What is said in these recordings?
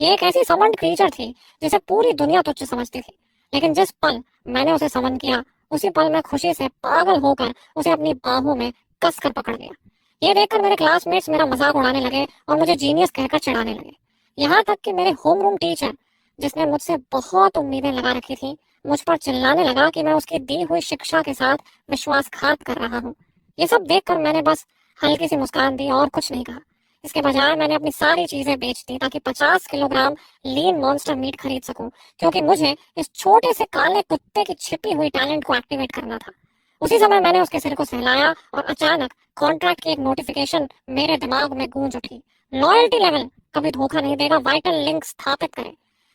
ये एक ऐसी समन्ड क्रीचर थी जिसे पूरी दुनिया तुच्छ समझती थी। लेकिन जिस पल मैंने उसे समन किया, उसी पल मैं खुशी से पागल होकर उसे अपनी बाहों में कस कर पकड़ लिया। ये देखकर मेरे क्लासमेट्स मेरा मजाक उड़ाने लगे और मुझे जीनियस कहकर चिढ़ाने लगे। यहाँ तक कि मेरे होमरूम टीचर, जिसने मुझसे बहुत उम्मीदें लगा रखी थी, मुझ पर चिल्लाने लगा कि मैं उसकी दी हुई शिक्षा के साथ विश्वासघात कर रहा हूँ। ये सब देखकर मैंने बस हल्की सी मुस्कान दी और कुछ नहीं कहा। इसके बजाय मैंने अपनी सारी चीजें बेच दी ताकि 50 किलोग्राम लीन मॉन्स्टर मीट खरीद सकूं, क्योंकि मुझे इस छोटे से काले कुत्ते की छिपी हुई टैलेंट को एक्टिवेट करना था। उसी समय मैंने उसके सिर को सहलाया और अचानक कॉन्ट्रैक्ट की एक नोटिफिकेशन मेरे दिमाग में गूंज उठी। लॉयल्टी लेवल कभी धोखा नहीं देगा, वाइटल लिंक स्थापित करें।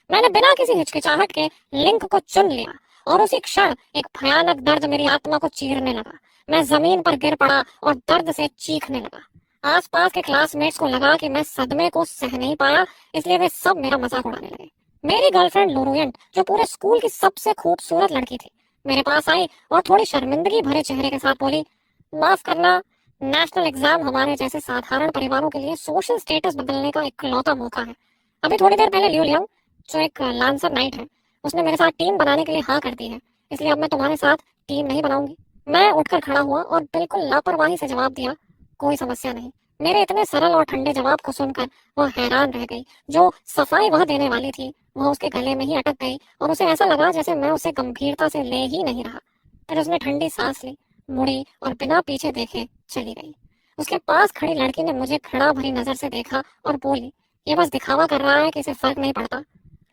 मैंने बिना किसी हिचकिचाहट के लिंक को चुन लिया और उसी क्षण एक भयानक दर्द मेरी आत्मा को चीरने लगा। मैं जमीन पर गिर पड़ा और दर्द से चीखने लगा। आसपास के क्लासमेट्स को लगा कि मैं सदमे को सह नहीं पाया, इसलिए वे सब मेरा मजाक उड़ाने लगे। मेरी गर्लफ्रेंड लोरियन, जो पूरे स्कूल की सबसे खूबसूरत लड़की थी, मेरे पास आई और थोड़ी शर्मिंदगी भरे चेहरे के साथ बोली, माफ करना, नेशनल एग्जाम हमारे जैसे साधारण परिवारों के लिए सोशल स्टेटस बदलने का इकलौता मौका है। अभी थोड़ी देर पहले लियो लियांग, जो एक लांसर नाइट है, उसने मेरे साथ टीम बनाने के लिए हाँ कर दी है, इसलिए अब मैं तुम्हारे साथ टीम नहीं बनाऊंगी। मैं उठकर खड़ा हुआ और बिल्कुल लापरवाही से जवाब दिया, कोई समस्या नहीं। मेरे इतने सरल और ठंडे जवाब को सुनकर वह हैरान रह गई। जो सफाई वह देने वाली थी, वह उसके गले में ही अटक गई और उसे ऐसा लगा जैसे मैं उसे गंभीरता से ले ही नहीं रहा। फिर उसने ठंडी सांस ली, मुड़ी और बिना पीछे देखे चली गई। उसके पास खड़ी लड़की ने मुझे घृणा भरी नजर से देखा और बोली, ये बस दिखावा कर रहा है कि इसे फर्क नहीं पड़ता।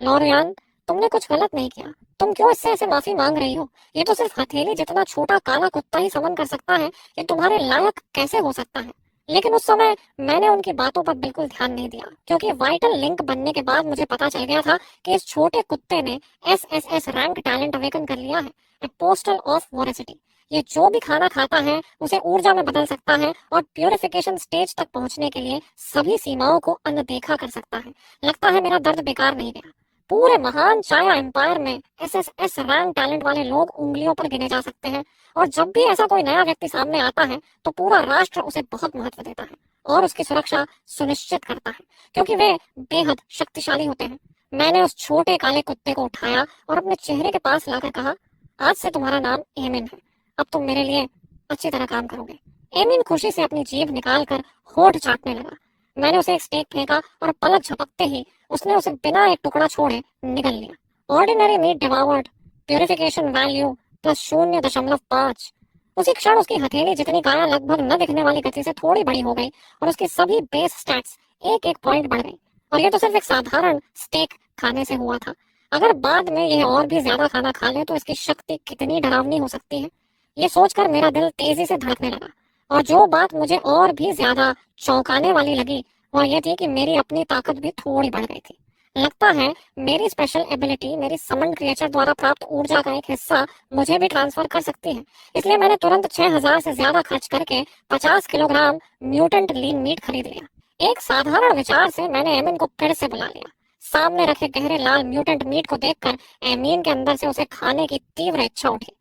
लॉरियान, तुमने कुछ गलत नहीं किया, तुम क्यों इससे ऐसे माफी मांग रही हो? ये तो सिर्फ हथेली जितना छोटा काला कुत्ता ही समन कर सकता है, ये तुम्हारे लायक कैसे हो सकता है? लेकिन उस समय मैंने उनकी बातों पर बिल्कुल ध्यान नहीं दिया, क्योंकि वाइटल लिंक बनने के बाद मुझे पता चल गया था कि इस छोटे कुत्ते ने एसएसएस रैंक टैलेंट अवेकन कर लिया है, ए पोस्टल ऑफ वोरेसिटी। ये जो भी खाना खाता है उसे ऊर्जा में बदल सकता है और प्यूरिफिकेशन स्टेज तक पहुंचने के लिए सभी सीमाओं को अनदेखा कर सकता है। लगता है मेरा दर्द बेकार नहीं गया। पूरे महान चाया एम्पायर में एसएसएस रैंक टैलेंट वाले लोग उंगलियों पर गिने जा सकते हैं, और जब भी ऐसा कोई नया व्यक्ति सामने आता है तो पूरा राष्ट्र उसे बहुत महत्व देता है और उसकी सुरक्षा सुनिश्चित करता है, क्योंकि वे बेहद शक्तिशाली होते हैं। मैंने उस छोटे काले कुत्ते को उठाया और अपने चेहरे के पास लाकर कहा, आज से तुम्हारा नाम एमिन है, अब तुम मेरे लिए अच्छी तरह काम करोगे। एमिन खुशी से अपनी जीभ निकालकर होठ चाटने लगा। मैंने उसे एक स्टेक फेंका और पलक झपकते ही उसने उसे बिना एक टुकड़ा छोड़े निगल लिया। ऑर्डिनरी मीट डिवावर्ड, प्यूरिफिकेशन वैल्यू +0.5। उसी क्षण उसकी हथेली जितनी काया लगभग न दिखने वाली गति से थोड़ी बड़ी हो गई और उसकी सभी बेस स्टैट्स एक एक पॉइंट बढ़ गई। और ये तो सिर्फ एक साधारण स्टेक खाने से हुआ था। अगर बाद में यह और भी ज्यादा खाना खा ले तो इसकी शक्ति कितनी डरावनी हो सकती है। ये सोचकर मेरा दिल तेजी से धड़कने लगा। और जो बात मुझे और भी ज्यादा चौंकाने वाली लगी वह यह थी कि मेरी अपनी ताकत भी थोड़ी बढ़ गई थी। लगता है मेरी स्पेशल एबिलिटी मेरी समन्ड क्रिएचर द्वारा प्राप्त ऊर्जा का एक हिस्सा मुझे भी ट्रांसफर कर सकती है। इसलिए मैंने तुरंत 6000 से ज्यादा खर्च करके 50 किलोग्राम म्यूटेंट लीन मीट खरीद लिया। एक साधारण विचार से मैंने एमिन को फिर से बुला लिया। सामने रखे गहरे लाल म्यूटेंट मीट को देखकर एमिन के अंदर से उसे खाने की तीव्र इच्छा उठी।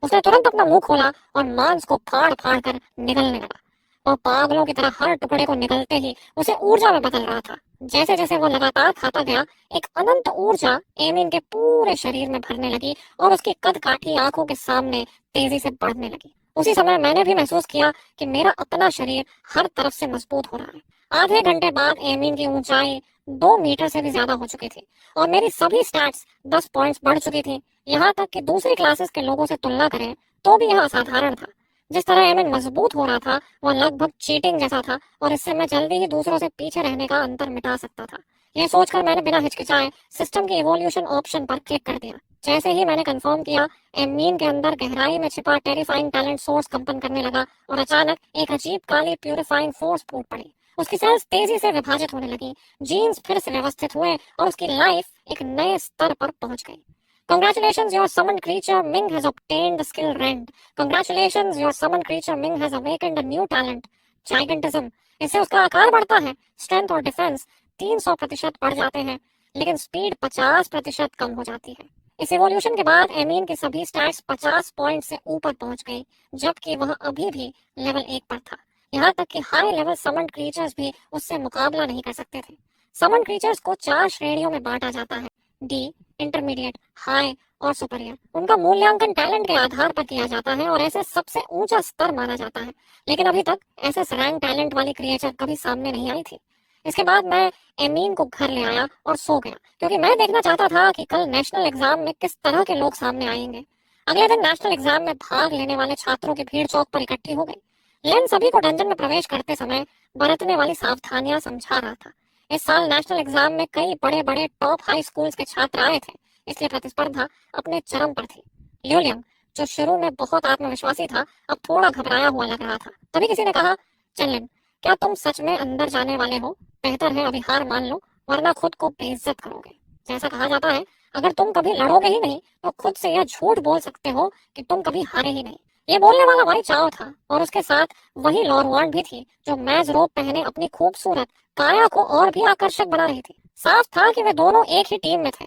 उसने तुरंत अपना मुंह खोला और मांस को फाड़ फाड़ कर निगलने लगा। और पागलों की तरह हर टुकड़े को निगलते ही उसे ऊर्जा में बदल रहा था। जैसे जैसे वो लगातार खाता गया, एक अनंत ऊर्जा एमिन के पूरे शरीर में भरने लगी और उसकी कद काठी आंखों के सामने तेजी से बढ़ने लगी। उसी समय मैंने भी महसूस किया कि मेरा अपना शरीर हर तरफ से मजबूत हो रहा है। आधे घंटे बाद एमिन की ऊंचाई 2 मीटर से भी ज्यादा हो चुकी थी और मेरी सभी स्टैट्स 10 पॉइंट्स बढ़ चुकी थी। यहाँ तक कि दूसरी क्लासेस के लोगों से तुलना करें तो भी यह असाधारण था। जिस तरह एमिन मजबूत हो रहा था वह लगभग चीटिंग जैसा था और इससे मैं जल्दी ही दूसरों से पीछे रहने का अंतर मिटा सकता था। यह सोचकर मैंने बिना हिचकिचाए सिस्टम की इवोल्यूशन ऑप्शन पर क्लिक कर दिया। जैसे ही मैंने कंफर्म किया, एमीन के अंदर गहराई में छिपा टेरिफाइंग टैलेंट सोर्स कंपन करने लगा और अचानक एक अजीब काली प्यूरिफाइंग फोर्स फूट पड़ी। उसकी सेल्स तेजी से विभाजित होने लगी, जीन्स फिर से व्यवस्थित हुए और उसकी लाइफ एक नए स्तर पर पहुंच गई। Congratulations, your summoned creature Ming has obtained the skill Rend. Congratulations, your summoned creature Ming has awakened a new talent, Gigantism. इससे उसका आकार बढ़ता है, स्ट्रेंथ और डिफेंस 300% बढ़ जाते हैं, लेकिन स्पीड 50% कम हो जाती है। इस इवोल्यूशन के बाद एमीन की सभी स्टैट्स 50 पॉइंट से ऊपर पहुंच गई, जबकि वह अभी भी लेवल 1 पर था। यहाँ तक कि हाई लेवल समन्ड क्रीचर्स भी उससे मुकाबला नहीं कर सकते थे। समन क्रीचर्स को 4 श्रेणियों में बांटा जाता है, डी, इंटरमीडिएट, हाई और सुपीरियर। उनका मूल्यांकन टैलेंट के आधार पर किया जाता है और ऐसे सबसे ऊंचा स्तर माना जाता है। लेकिन अभी तक ऐसे रैंक टैलेंट वाली क्रिएचर कभी सामने नहीं आई थी। इसके बाद मैं एमीन को घर ले आया और सो गया, क्योंकि मैं देखना चाहता था कि कल नेशनल एग्जाम में किस तरह के लोग सामने आएंगे। अगले दिन नेशनल एग्जाम में भाग लेने वाले छात्रों की भीड़ चौक पर इकट्ठी हो गई। लेन सभी को डंजन में प्रवेश करते समय बरतने वाली सावधानियां समझा रहा था। इस साल नेशनल एग्जाम में कई बड़े बड़े टॉप हाई स्कूल्स के छात्र आए थे, इसलिए प्रतिस्पर्धा अपने चरम पर थी। ल्यूलियंग, जो शुरू में बहुत आत्मविश्वासी था, अब थोड़ा घबराया हुआ लग रहा था। तभी किसी ने कहा, चलन, क्या तुम सच में अंदर जाने वाले हो? बेहतर है अभी हार मान लो, वरना खुद को बेइज्जत करोगे। जैसा कहा जाता है, अगर तुम कभी लड़ोगे ही नहीं तो खुद से यह झूठ बोल सकते हो कि तुम कभी हारे ही नहीं। ये बोलने वाला भाई चाओ था, और उसके साथ वही लॉरवार्ड भी थी, जो मैज रोब पहने अपनी खूबसूरत काया को और भी आकर्षक बना रही थी। साफ था कि वे दोनों एक ही टीम में थे।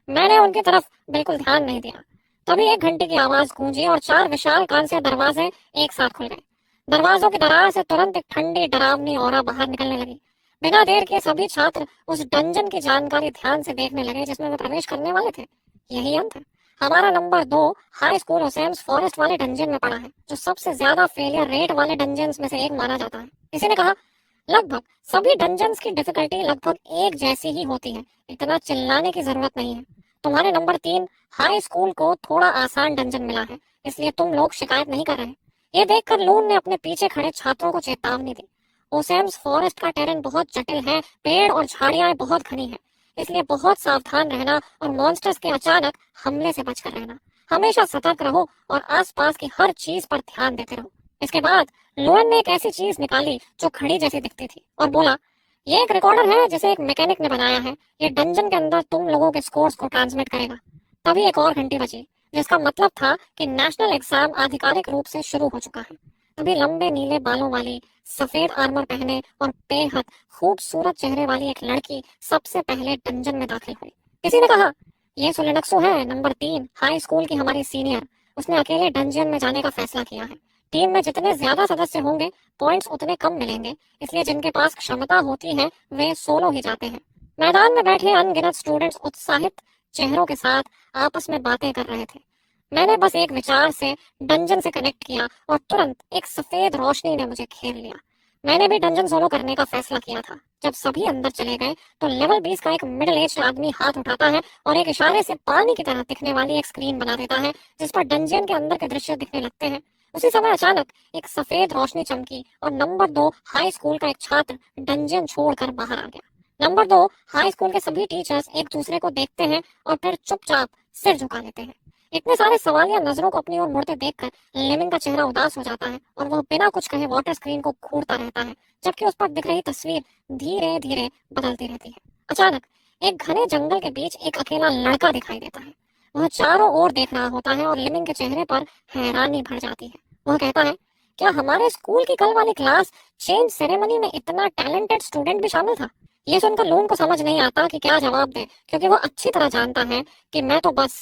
मैंने उनकी तरफ बिल्कुल ध्यान नहीं दिया। तभी एक घंटे की आवाज गूंजी और 4 विशाल कांस्य दरवाजे एक साथ खुल गए। दरवाजों की दरार से तुरंत एक ठंडी डरावनी ऑरा बाहर निकलने लगी। बिना देर के सभी छात्र उस डंजन की जानकारी ध्यान से देखने लगे जिसमें वे प्रवेश करने वाले थे। यही अंत है। हमारा नंबर 2 हाई स्कूल ओसेम्स फॉरेस्ट वाले डंजन में पड़ा है, जो सबसे ज्यादा फेलियर रेट वाले डंजन्स में से एक माना जाता है। किसी ने कहा, लगभग सभी डंजन्स की डिफिकल्टी लगभग एक जैसी ही होती है, इतना चिल्लाने की जरूरत नहीं है। तुम्हारे नंबर 3 हाई स्कूल को थोड़ा आसान डंजन मिला है, इसलिए तुम लोग शिकायत नहीं कर रहे। ये देखकर लून ने अपने पीछे खड़े छात्रों को चेतावनी दी। ओसेम्स फॉरेस्ट का टेरेन बहुत जटिल है, पेड़ और झाड़ियां बहुत घनी है, इसलिए बहुत सावधान रहना और मॉन्स्टर्स के अचानक हमले से बचकर रहना। हमेशा सतर्क रहो और आसपास की हर चीज पर ध्यान देते रहो। इसके बाद लोन ने एक ऐसी चीज निकाली जो घड़ी जैसी दिखती थी और बोला, ये एक रिकॉर्डर है जिसे एक मैकेनिक ने बनाया है। ये डंजन के अंदर तुम लोगों के स्कोर्स को ट्रांसमिट करेगा। तभी एक और घंटी बजी, जिसका मतलब था कि नेशनल एग्जाम आधिकारिक रूप से शुरू हो चुका है। तभी लंबे नीले बालों वाली, सफेद आर्मर पहने और बेहद खूबसूरत चेहरे वाली एक लड़की सबसे पहले डंजन में दाखिल हुई। किसी ने कहा, ये सुलेनक्सो है, नंबर 3 हाई स्कूल की हमारी सीनियर। उसने अकेले डंजन में जाने का फैसला किया है। टीम में जितने ज्यादा सदस्य होंगे, पॉइंट्स उतने कम मिलेंगे, इसलिए जिनके पास क्षमता होती है वे सोलो ही जाते हैं। मैदान में बैठे अनगिनत स्टूडेंट्स उत्साहित चेहरों के साथ आपस में बातें कर रहे थे। मैंने बस एक विचार से डंजन से कनेक्ट किया और तुरंत एक सफेद रोशनी ने मुझे घेर लिया। मैंने भी डंजन सोलो करने का फैसला किया था। जब सभी अंदर चले गए तो लेवल 20 का एक मिडिल एज आदमी हाथ उठाता है और एक इशारे से पानी की तरह दिखने वाली एक स्क्रीन बना देता है, जिस पर डंजन के अंदर के दृश्य दिखने लगते हैं। उसी समय अचानक एक सफेद रोशनी चमकी और नंबर 2 हाई स्कूल का एक छात्र डंजन छोड़कर बाहर आ गया। नंबर 2 हाई स्कूल के सभी टीचर्स एक दूसरे को देखते हैं और फिर चुपचाप सिर झुका लेते हैं। इतने सारे सवालिया नजरों को अपनी ओर मुड़ते देखकर लेमिंग का चेहरा उदास हो जाता है और वह बिना कुछ कहे वाटर स्क्रीन को घूरता रहता है, जबकि उस पर दिख रही तस्वीर धीरे धीरे बदलती रहती है। अचानक एक घने जंगल के बीच एक अकेला लड़का दिखाई देता है। वह चारों ओर देख रहा होता है और लेमिंग के चेहरे पर हैरानी भर जाती है। वह कहता है, क्या हमारे स्कूल की कल वाली क्लास चेंज सेरेमनी में इतना टैलेंटेड स्टूडेंट भी शामिल था? ये सुनकर लून को समझ नहीं आता कि क्या जवाब दे, क्योंकि वह अच्छी तरह जानता है कि मैं तो बस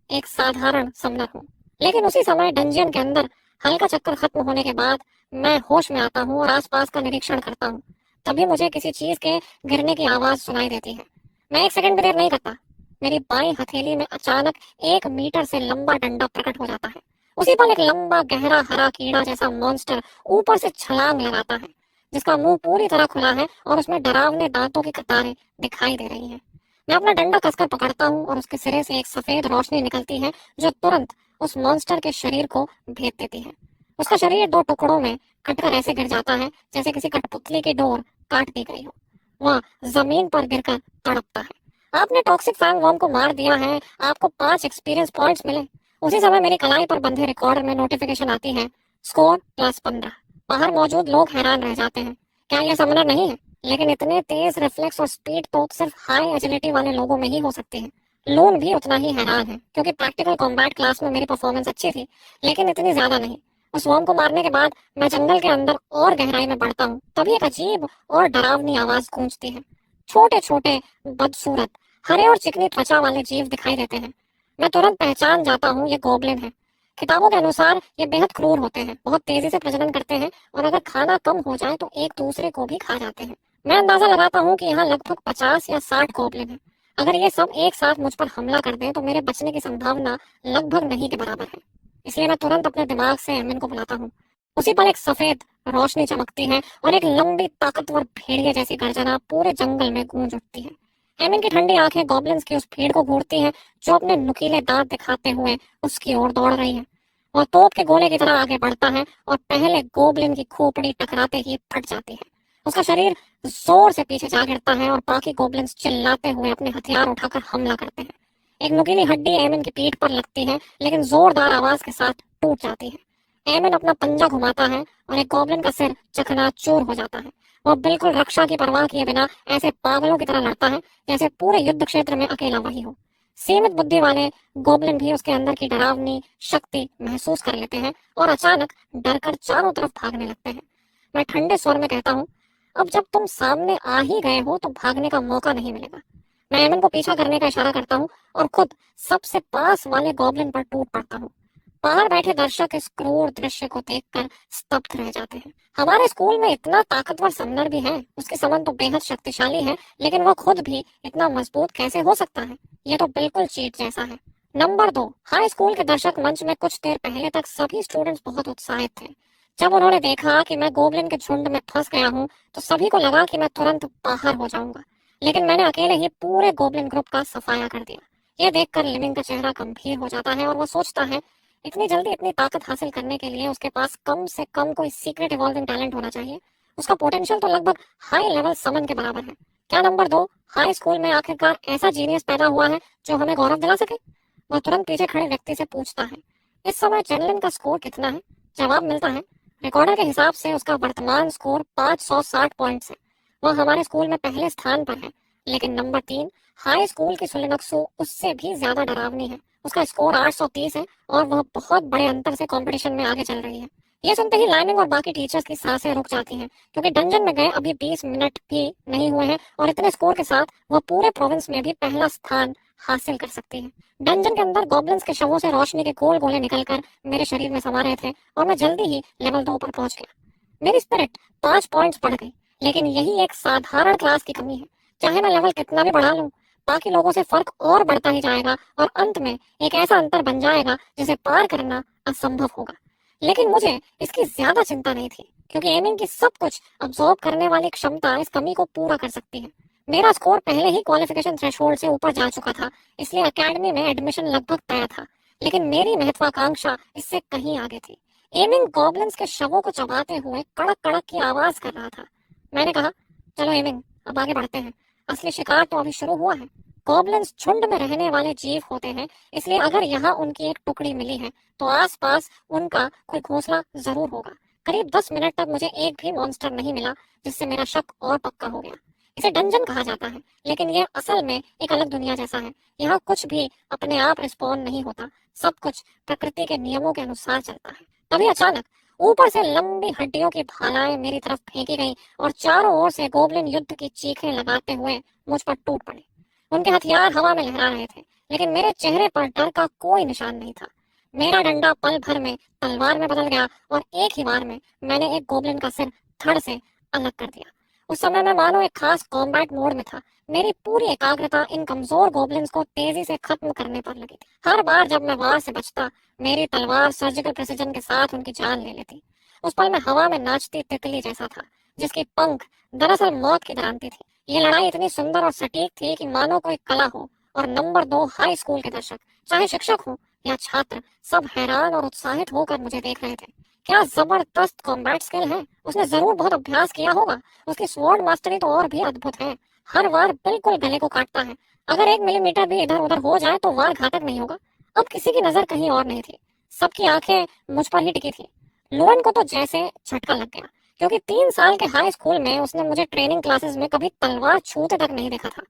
एक साधारण समनर हूँ। लेकिन उसी समय डंजियन के अंदर हल्का चक्कर खत्म होने के बाद मैं होश में आता हूँ और आसपास का निरीक्षण करता हूँ। तभी मुझे किसी चीज के गिरने की आवाज सुनाई देती है। मैं 1 सेकंड भी देर नहीं करता। मेरी बाईं हथेली में अचानक 1 मीटर से लंबा डंडा प्रकट हो जाता है। उसी पल एक लंबा गहरा हरा कीड़ा जैसा मॉन्स्टर ऊपर से छलांग लगाता है, जिसका मुंह पूरी तरह खुला है और उसमें डरावने दांतों की कतारें दिखाई दे रही हैं। मैं अपना डंडा कसकर पकड़ता हूँ और उसके सिरे से एक सफेद रोशनी निकलती है जो तुरंत उस मॉन्स्टर के शरीर को भेद देती है। उसका शरीर 2 टुकड़ों में कटकर ऐसे गिर जाता है जैसे किसी कठपुतली की डोर काट दी गई हो। वह जमीन पर गिरकर तड़पता है। आपने टॉक्सिक फैंग वर्म को मार दिया है, आपको 5 एक्सपीरियंस पॉइंट्स मिले। उसी समय मेरी कलाई पर बंधे रिकॉर्डर में नोटिफिकेशन आती है, स्कोर +15। बाहर मौजूद लोग हैरान रह जाते हैं। क्या यह समनर नहीं है? लेकिन इतने तेज रिफ्लेक्स और स्पीड तो सिर्फ हाई एजिलिटी वाले लोगों में ही हो सकती है। लून भी उतना ही हैरान है, क्योंकि प्रैक्टिकल कॉम्बैट क्लास में मेरी परफॉर्मेंस अच्छी थी, लेकिन इतनी ज्यादा नहीं। उस वर्म को मारने के बाद मैं जंगल के अंदर और गहराई में बढ़ता हूँ। तभी एक अजीब और डरावनी आवाज गूंजती है। छोटे छोटे बदसूरत हरे और चिकनी त्वचा वाले जीव दिखाई देते हैं। मैं तुरंत पहचान जाता हूँ, ये गोबलिन है। किताबों के अनुसार ये बेहद क्रूर होते हैं, बहुत तेजी से प्रजनन करते हैं और अगर खाना कम हो जाए तो एक दूसरे को भी खा जाते हैं। मैं अंदाजा लगाता हूँ कि यहाँ लगभग 50 या 60 गॉब्लिन हैं। अगर ये सब एक साथ मुझ पर हमला कर दें तो मेरे बचने की संभावना लगभग नहीं के बराबर है। इसलिए मैं तुरंत अपने दिमाग से एमिन को बुलाता हूँ। उसी पल एक सफेद रोशनी चमकती है और एक लंबी ताकतवर भेड़िए जैसी गर्जना पूरे जंगल में गूंज उठती है। एमिन की ठंडी आंखें गॉब्लिन्स की उस भीड़ को घूरती हैं जो अपने नुकीले दांत दिखाते हुए उसकी ओर दौड़ रही है। वह तोप के गोले की तरह आगे बढ़ता है और पहले गोब्लिन की खोपड़ी टकराते ही फट जाती है। उसका शरीर जोर से पीछे जा गिरता है और बाकी गोब्लिन्स चिल्लाते हुए अपने हथियार उठाकर हमला करते हैं। एक नुकीली हड्डी एमिन की पीठ पर लगती है लेकिन जोरदार आवाज के साथ टूट जाती है। एमिन अपना पंजा घुमाता है और एक गॉब्लिन का सिर चकनाचूर हो जाता है। वह बिल्कुल रक्षा की परवाह किए बिना ऐसे पागलों की तरह लड़ता है जैसे पूरे युद्ध क्षेत्र में अकेला वही हो। सीमित बुद्धि वाले गोब्लिन भी उसके अंदर की डरावनी शक्ति महसूस कर लेते हैं और अचानक डरकर चारों तरफ भागने लगते हैं। मैं ठंडे स्वर में कहता हूँ, अब जब तुम सामने आ ही गए हो तो भागने का मौका नहीं मिलेगा। मैं एमन को पीछा करने का इशारा करता हूँ और खुद सबसे पास वाले गॉब्लिन पर टूट पड़ता हूँ। बाहर बैठे दर्शक इस क्रूर दृश्य को देखकर स्तब्ध रह जाते हैं। हमारे स्कूल में इतना ताकतवर समनर भी है, उसकी समन तो बेहद शक्तिशाली है, लेकिन वो खुद भी इतना मजबूत कैसे हो सकता है? ये तो बिल्कुल चीट जैसा है। नंबर 2, हाई स्कूल के दर्शक मंच में कुछ देर पहले तक सभी स्टूडेंट्स बहुत उत्साहित थे। जब उन्होंने देखा कि मैं गोब्लिन के झुंड में फंस गया हूँ तो सभी को लगा कि मैं तुरंत बाहर हो जाऊंगा, लेकिन मैंने अकेले ही पूरे गोब्लिन ग्रुप का सफाया कर दिया। ये देखकर लिविंग का चेहरा गंभीर हो जाता है और वो सोचता है इतनी जल्दी इतनी ताकत हासिल करने के लिए उसके पास कम से कम कोई सीक्रेट इवॉल्विंग टैलेंट होना चाहिए। उसका पोटेंशियल तो लगभग हाई लेवल समन के बराबर है। क्या नंबर 2 हाई स्कूल में आखिरकार ऐसा जीनियस पैदा हुआ है जो हमें गौरव दिला सके? वह तुरंत पीछे खड़े व्यक्ति से पूछता है। इस समय जेनलिन का स्कोर कितना है? जवाब मिलता है, रिकॉर्डर के हिसाब से उसका वर्तमान स्कोर 560 पॉइंट्स है। वह हमारे स्कूल में पहले स्थान पर है, लेकिन नंबर 3 हाई स्कूल की सुलिनक्सु उससे भी ज्यादा डरावनी है। उसका स्कोर 830 है और वह बहुत बड़े अंतर से कंपटीशन में आगे चल रही है। ये सुनते ही लाइनिंग और बाकी टीचर्स की सांसें रुक जाती हैं, क्योंकि डंजन में गए अभी 20 मिनट भी नहीं हुए हैं और इतने स्कोर के साथ वह पूरे प्रोविंस में भी पहला स्थान हासिल कर सकती है। डंजन के अंदर गॉब्लिन्स के शवों से रोशनी के गोल गोले निकलकर मेरे शरीर में समा रहे थे और मैं जल्दी ही लेवल 2 पर पहुंच गया। मेरी स्पिरिट 5 पॉइंट्स बढ़ गई, लेकिन यही एक साधारण क्लास की कमी है। चाहे मैं लेवल कितना भी बढ़ा लूं, बाकी लोगों से फर्क और बढ़ता ही जाएगा और अंत में एक ऐसा अंतर बन जाएगा जिसे पार करना असंभव होगा। लेकिन मुझे इसकी ज्यादा चिंता नहीं थी, क्योंकि एमिंग की सब कुछ अब्सॉर्ब करने वाली क्षमता इस कमी को पूरा कर सकती है। मेरा स्कोर पहले ही क्वालिफिकेशन थ्रेशोल्ड से ऊपर जा चुका था, इसलिए एकेडमी में एडमिशन लगभग तय था। लेकिन मेरी महत्वाकांक्षा इससे कहीं आगे थी। एमिंग गॉब्लिन्स के शवों को चबाते हुए कड़क कड़क की आवाज कर रहा था। मैंने कहा, चलो एमिंग, अब आगे बढ़ते हैं। असली शिकार तो अभी शुरू हुआ है। गॉब्लिन्स झुंड में रहने वाले जीव होते हैं, इसलिए अगर यहाँ उनकी एक टुकड़ी मिली है तो आसपास उनका कोई घोंसला जरूर होगा। करीब 10 मिनट तक मुझे एक भी मॉन्स्टर नहीं मिला, जिससे मेरा शक और पक्का हो गया। इसे डंजन कहा जाता है, लेकिन यह असल में एक अलग दुनिया जैसा है। यहाँ कुछ भी अपने आप रिस्पॉन्ड नहीं होता, सब कुछ प्रकृति के नियमों के अनुसार चलता है। तभी अचानक ऊपर से लंबी हड्डियों की भालाएं मेरी तरफ फेंकी गई और चारों ओर से गोब्लिन युद्ध की चीखें लगाते हुए मुझ पर टूट पड़े। उनके हथियार हवा में लहरा रहे थे, लेकिन मेरे चेहरे पर डर का कोई निशान नहीं था। मेरा डंडा पल भर में तलवार में बदल गया और एक ही बार में मैंने एक गोब्लिन का सिर धड़ से अलग कर दिया। उस समय मैं मानो एक खास कॉम्बैट मोड में था। मेरी पूरी एकाग्रता इन कमजोर गोब्लिन्स को तेजी से खत्म करने पर लगी थी। हर बार जब मैं वार से बचता, मेरी तलवार सर्जिकल प्रिसिजन के साथ उनकी जान ले लेती। उस पल मैं हवा में नाचती तितली जैसा था, जिसकी पंख दरअसल मौत की दरांती थी। ये लड़ाई इतनी सुंदर और सटीक थी कि मानो कोई कला हो। और नंबर 2 हाई स्कूल के दर्शक, चाहे शिक्षक हो या छात्र, सब हैरान और उत्साहित होकर मुझे देख रहे थे। क्या जबरदस्त कॉम्बैट स्किल है! उसने जरूर बहुत अभ्यास किया होगा। उसकी स्वॉर्ड मास्टरी तो और भी अद्भुत है। हर वार बिल्कुल गले को काटता है। अगर 1 मिलीमीटर भी इधर उधर हो जाए तो वार घातक नहीं होगा। अब किसी की नजर कहीं और नहीं थी, सबकी आंखें मुझ पर ही टिकी थी। लोरेन को तो जैसे झटका लग गया, क्योंकि 3 साल के हाई स्कूल में उसने मुझे ट्रेनिंग क्लासेस में कभी तलवार छूते तक नहीं देखा था।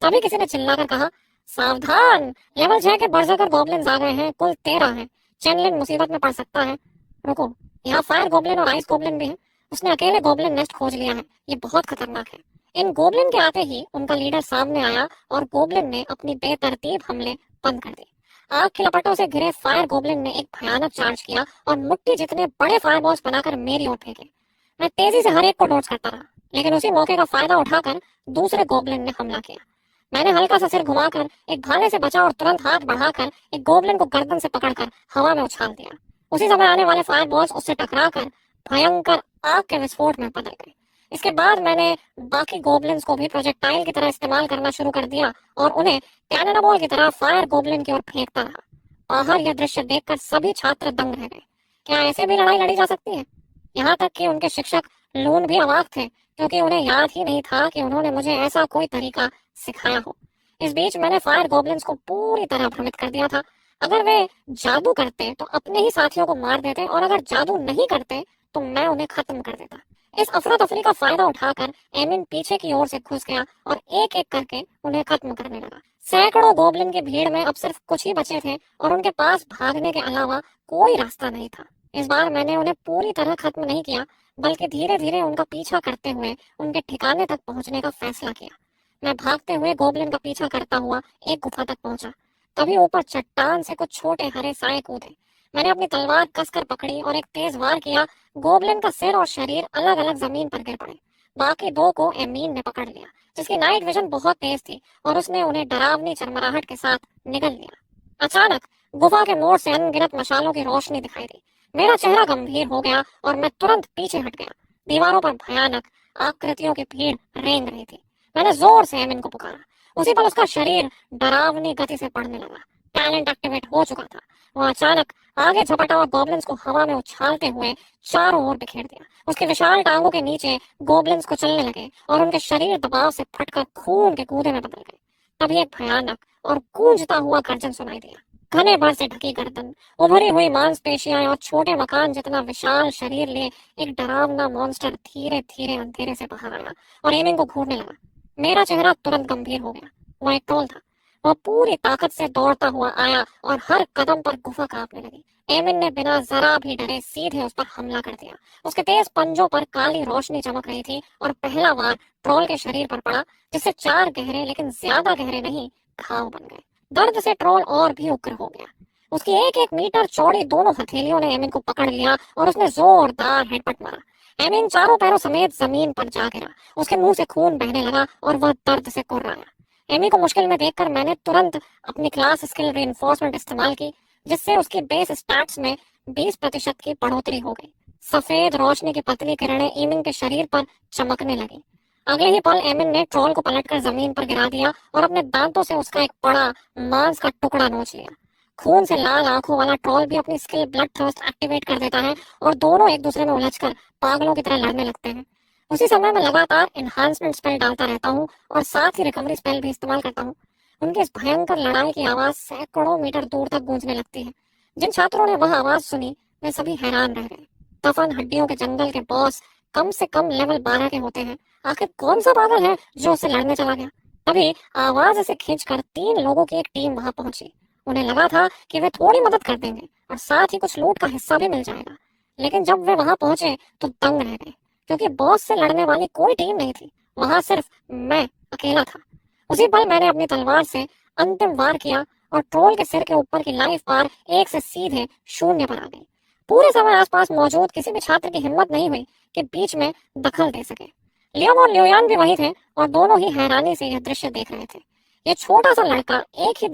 तभी किसी ने चिल्लाकर कहा, सावधान, लेवल 6 के बर्जरकर गॉब्लिन्स आ गए हैं, कुल 13 हैं। चेनलिन मुसीबत में पड़ सकता है। रुको, यहाँ फायर गोब्लिन और आइस गोब्लिन भी हैं। उसने अकेले गोब्लिन नेस्ट खोज लिया है, ये बहुत खतरनाक है। इन गोब्लिन के आते ही उनका लीडर सामने आया और गोब्लिन ने अपनी बेतरतीब हमले बंद कर दिए। आग की लपटों से घिरे फायर गोब्लिन ने एक भयानक चार्ज किया और मुट्ठी जितने बड़े फायरबॉल्स बनाकर मेरी ओर फेंके। मैं तेजी से हर एक को डॉज करता रहा। लेकिन उसी मौके का फायदा उठाकर दूसरे गोबलिन ने हमला किया। मैंने हल्का सा सिर घुमाकर एक भाले से बचा और तुरंत हाथ बढ़ाकर एक गोबलिन को गर्दन से पकड़कर हवा में उछाल दिया। उसी समय आने वाले फायर बॉल्स उससे टकराकर भयंकर आग के विस्फोट में बदल गए। इसके बाद मैंने बाकी गोबलिन्स को भी प्रोजेक्टाइल की तरह इस्तेमाल करना शुरू कर दिया और उन्हें कैनन बॉल की तरह फायर गोबलिन की ओर फेंकता रहा। बाहर यह दृश्य देखकर सभी छात्र दंग रह गए। क्या ऐसे भी लड़ाई लड़ी जा सकती है? यहाँ तक कि उनके शिक्षक लून भी अवाक थे, क्योंकि उन्हें याद ही नहीं था कि उन्होंने मुझे ऐसा कोई तरीका सिखाया हो। इस बीच मैंने फायर गोबलिन्स को पूरी तरह भ्रमित कर दिया था। अगर वे जादू करते तो अपने ही साथियों को मार देते, और अगर जादू नहीं करते तो मैं उन्हें खत्म कर देता। इस अफरा तफरी का फायदा उठाकर एमिन पीछे की ओर से घुस गया और एक एक करके उन्हें खत्म करने लगा। सैकड़ों गोबलिन की भीड़ में अब सिर्फ कुछ ही बचे थे और उनके पास भागने के अलावा कोई रास्ता नहीं था। इस बार मैंने उन्हें पूरी तरह खत्म नहीं किया, बल्कि धीरे धीरे उनका पीछा करते हुए उनके ठिकाने तक पहुंचने का फैसला किया। मैं भागते हुए गोबलिन का पीछा करता हुआ एक गुफा तक पहुंचा। तभी ऊपर चट्टान से कुछ छोटे हरे साए कूदे। मैंने अपनी तलवार कसकर पकड़ी और एक तेज वार किया। गोबलिन का सिर और शरीर अलग अलग जमीन पर गिर पड़े। बाकी दो को एमीन ने पकड़ लिया, जिसकी नाइट विजन बहुत तेज थी, और उसने उन्हें डरावनी चरमराहट के साथ निगल लिया। अचानक गुफा के मोड़ से अनगिनत मशालों की रोशनी दिखाई दी। मेरा चेहरा गंभीर हो गया और मैं तुरंत पीछे हट गया। दीवारों पर भयानक आकृतियों की भीड़ रेंग रही थी। मैंने जोर से एमिन को पुकारा। उसी पर उसका शरीर डरावनी गति से बढ़ने लगा। टैलेंट एक्टिवेट हो चुका था। वो अचानक आगे झपटा और गॉबलिन्स को हवा में उछालते हुए चारों ओर बिखेर दिया। उसके विशाल टांगों के नीचे गोबलिन्स को चलने लगे और उनके शरीर दबाव से फटकर खून के कूदे में बदल गए। तभी एक भयानक और गूंजता हुआ गर्जन सुनाई दिया। घने बार से ढकी गर्दन, उभरी हुई मांसपेशियां और छोटे मकान जितना विशाल शरीर लिए एक डरावना मॉन्स्टर धीरे धीरे अंधेरे से बाहर आया और एमिन को घूरने लगा। मेरा चेहरा तुरंत गंभीर हो गया। वो एक ट्रोल था। वह पूरी ताकत से दौड़ता हुआ आया और हर कदम पर गुफा कांपने लगी। एमिन ने बिना जरा भी डरे सीधे उस पर हमला कर दिया। उसके तेज पंजों पर काली रोशनी चमक रही थी और पहला वार ट्रोल के शरीर पर पड़ा, जिससे 4 गहरे, लेकिन ज्यादा गहरे नहीं, घाव बन गए। दर्द से ट्रोल और भी उग्र हो गया। उसकी 1-1 मीटर चौड़ी दोनों हथेलियों ने एमिन को पकड़ लिया और उसने जोरदार हेडबट मारा। एमिन चारों पैरों समेत जमीन पर जा गिरा। उसके मुंह से खून बहने लगा और वह दर्द से कुर्राया। एमी को मुश्किल में देखकर मैंने तुरंत अपनी क्लास स्किल रीइंफोर्समेंट इस्तेमाल की, जिससे उसकी बेस स्टैट्स में 20% की बढ़ोतरी हो गई। सफेद रोशनी की पतली किरणें एमिन के शरीर पर चमकने लगी। अगले ही पल एमिन ने ट्रोल को पलटकर जमीन पर गिरा दिया और अपने दांतों से उसका एक बड़ा मांस का टुकड़ा नोच लिया। खून से लाल आंखों वाला ट्रोल भी अपनी स्किल ब्लड थर्स्ट एक्टिवेट कर देता है और दोनों एक दूसरे में उलझकर पागलों की तरह लड़ने लगते हैं। उसी समय मैं लगातार एनहांसमेंट स्पेल डालता रहता हूँ और साथ ही रिकवरी स्पेल भी इस्तेमाल करता हूँ। उनकी इस भयंकर लड़ाई की आवाज सैकड़ों मीटर दूर तक गूंजने लगती है। जिन छात्रों ने वह आवाज सुनी वे सभी हैरान रह गए। दफन हड्डियों के जंगल के बॉस कम से कम लेवल 12 के होते हैं। आखिर कौन सा पागल है जो उससे लड़ने चला गया? तभी आवाज से खींचकर 3 लोगों की एक टीम वहां पहुंची। उन्हें लगा था कि वे थोड़ी मदद कर देंगे और साथ ही कुछ लूट का हिस्सा भी मिल जाएगा, लेकिन जब वे वहां पहुंचे तो दंग रह गए, क्योंकि बॉस से लड़ने वाली कोई टीम नहीं थी। वहां सिर्फ मैं अकेला था। उसी पल मैंने अपनी तलवार से अंतिम वार किया और ट्रोल के सिर के ऊपर की लाइफ बार 1 से सीधे 0 पर आ गई। पूरे समय आसपास मौजूद किसी भी छात्र की हिम्मत नहीं हुई कि बीच में दखल दे सके। लियोम और लियोयान भी वही थे और दोनों ही हैरानी से यह दृश्य देख रहे थे। ये छोटा सा लड़का एक ही